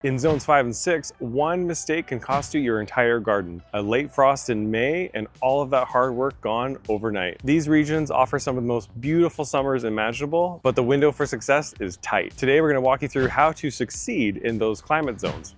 In zones 5 and 6, one mistake can cost you your entire garden. A late frost in May and all of that hard work gone overnight. These regions offer some of the most beautiful summers imaginable, but the window for success is tight. Today we're going to walk you through how to succeed in those climate zones.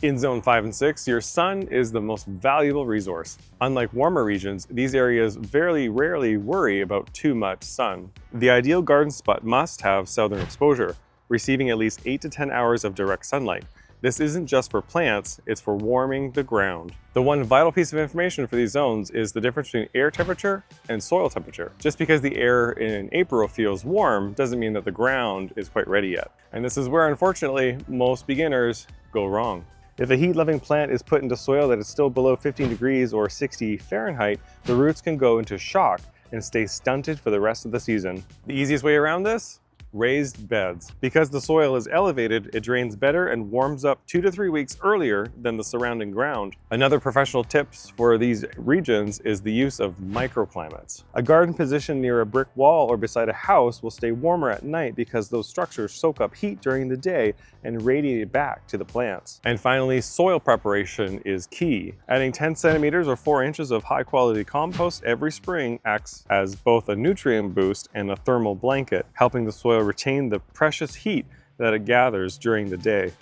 In zone 5 and 6, your sun is the most valuable resource. Unlike warmer regions, these areas very rarely worry about too much sun. The ideal garden spot must have southern exposure, receiving at least 8 to 10 hours of direct sunlight. This isn't just for plants, it's for warming the ground. The one vital piece of information for these zones is the difference between air temperature and soil temperature. Just because the air in April feels warm doesn't mean that the ground is quite ready yet. And this is where, unfortunately, most beginners go wrong. If a heat-loving plant is put into soil that is still below 15 degrees or 60 Fahrenheit, the roots can go into shock and stay stunted for the rest of the season. The easiest way around this? Raised beds. Because the soil is elevated, it drains better and warms up 2 to 3 weeks earlier than the surrounding ground. Another professional tips for these regions is the use of microclimates. A garden positioned near a brick wall or beside a house will stay warmer at night because those structures soak up heat during the day and radiate it back to the plants. And finally, soil preparation is key. Adding 10 centimeters or 4 inches of high quality compost every spring acts as both a nutrient boost and a thermal blanket, helping the soil retain the precious heat that it gathers during the day.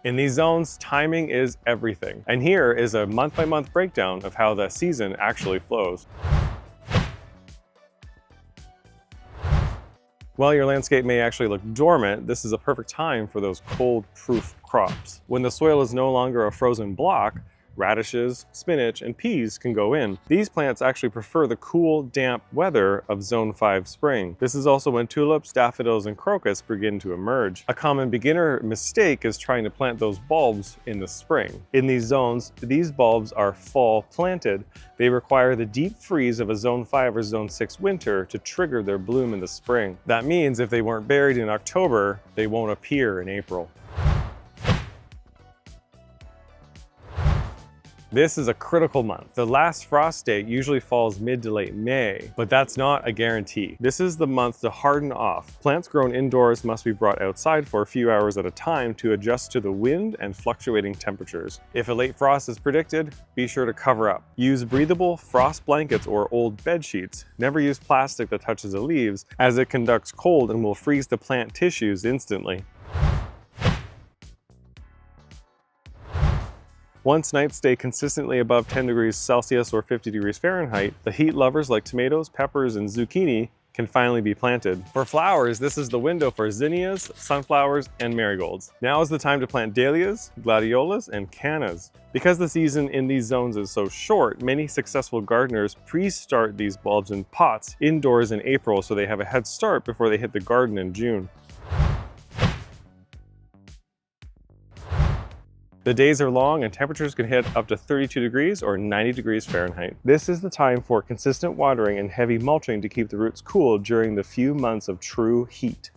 In these zones, timing is everything. And here is a month-by-month breakdown of how the season actually flows. While your landscape may actually look dormant, this is a perfect time for those cold-proof crops. When the soil is no longer a frozen block, radishes, spinach, and peas can go in. These plants actually prefer the cool, damp weather of Zone 5 spring. This is also when tulips, daffodils, and crocus begin to emerge. A common beginner mistake is trying to plant those bulbs in the spring. In these zones, these bulbs are fall planted. They require the deep freeze of a Zone 5 or Zone 6 winter to trigger their bloom in the spring. That means if they weren't buried in October, they won't appear in April. This is a critical month. The last frost date usually falls mid to late May, but that's not a guarantee. This is the month to harden off. Plants grown indoors must be brought outside for a few hours at a time to adjust to the wind and fluctuating temperatures. If a late frost is predicted, be sure to cover up. Use breathable frost blankets or old bed sheets. Never use plastic that touches the leaves, as it conducts cold and will freeze the plant tissues instantly. Once nights stay consistently above 10 degrees Celsius or 50 degrees Fahrenheit, the heat lovers like tomatoes, peppers, and zucchini can finally be planted. For flowers, this is the window for zinnias, sunflowers, and marigolds. Now is the time to plant dahlias, gladiolas, and cannas. Because the season in these zones is so short, many successful gardeners pre-start these bulbs in pots indoors in April so they have a head start before they hit the garden in June. The days are long and temperatures can hit up to 32 degrees or 90 degrees Fahrenheit. This is the time for consistent watering and heavy mulching to keep the roots cool during the few months of true heat.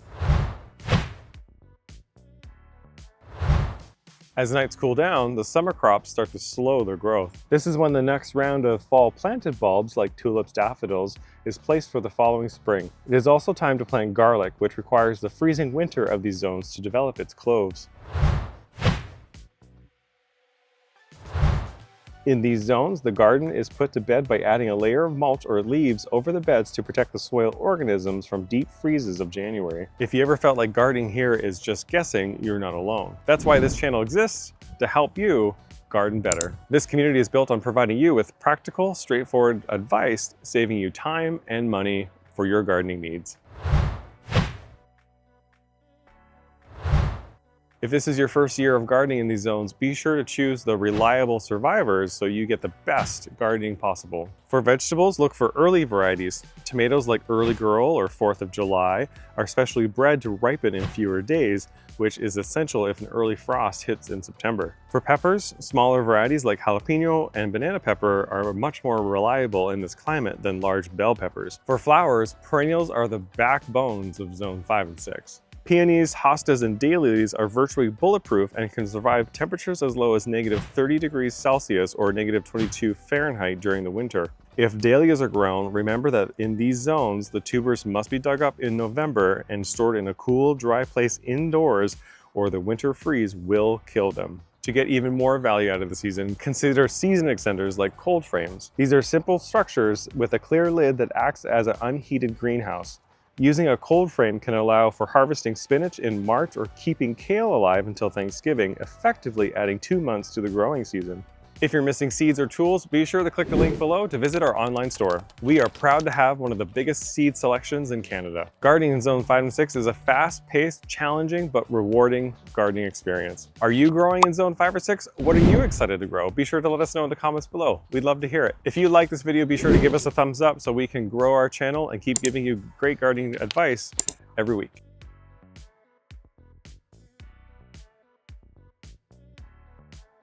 As nights cool down, the summer crops start to slow their growth. This is when the next round of fall planted bulbs, like tulips, daffodils, is placed for the following spring. It is also time to plant garlic, which requires the freezing winter of these zones to develop its cloves. In these zones, the garden is put to bed by adding a layer of mulch or leaves over the beds to protect the soil organisms from deep freezes of January. If you ever felt like gardening here is just guessing, you're not alone. That's why this channel exists, to help you garden better. This community is built on providing you with practical, straightforward advice, saving you time and money for your gardening needs. If this is your first year of gardening in these zones, be sure to choose the reliable survivors so you get the best gardening possible. For vegetables, look for early varieties. Tomatoes like Early Girl or 4th of July are specially bred to ripen in fewer days, which is essential if an early frost hits in September. For peppers, smaller varieties like jalapeno and banana pepper are much more reliable in this climate than large bell peppers. For flowers, perennials are the backbones of Zone 5 and 6. Peonies, hostas, and daylilies are virtually bulletproof and can survive temperatures as low as -30 degrees Celsius or -22 Fahrenheit during the winter. If dahlias are grown, remember that in these zones, the tubers must be dug up in November and stored in a cool, dry place indoors, or the winter freeze will kill them. To get even more value out of the season, consider season extenders like cold frames. These are simple structures with a clear lid that acts as an unheated greenhouse. Using a cold frame can allow for harvesting spinach in March or keeping kale alive until Thanksgiving, effectively adding 2 months to the growing season. If you're missing seeds or tools, be sure to click the link below to visit our online store. We are proud to have one of the biggest seed selections in Canada. Gardening in Zone 5 and 6 is a fast-paced, challenging, but rewarding gardening experience. Are you growing in Zone 5 or 6? What are you excited to grow? Be sure to let us know in the comments below. We'd love to hear it. If you like this video, be sure to give us a thumbs up so we can grow our channel and keep giving you great gardening advice every week.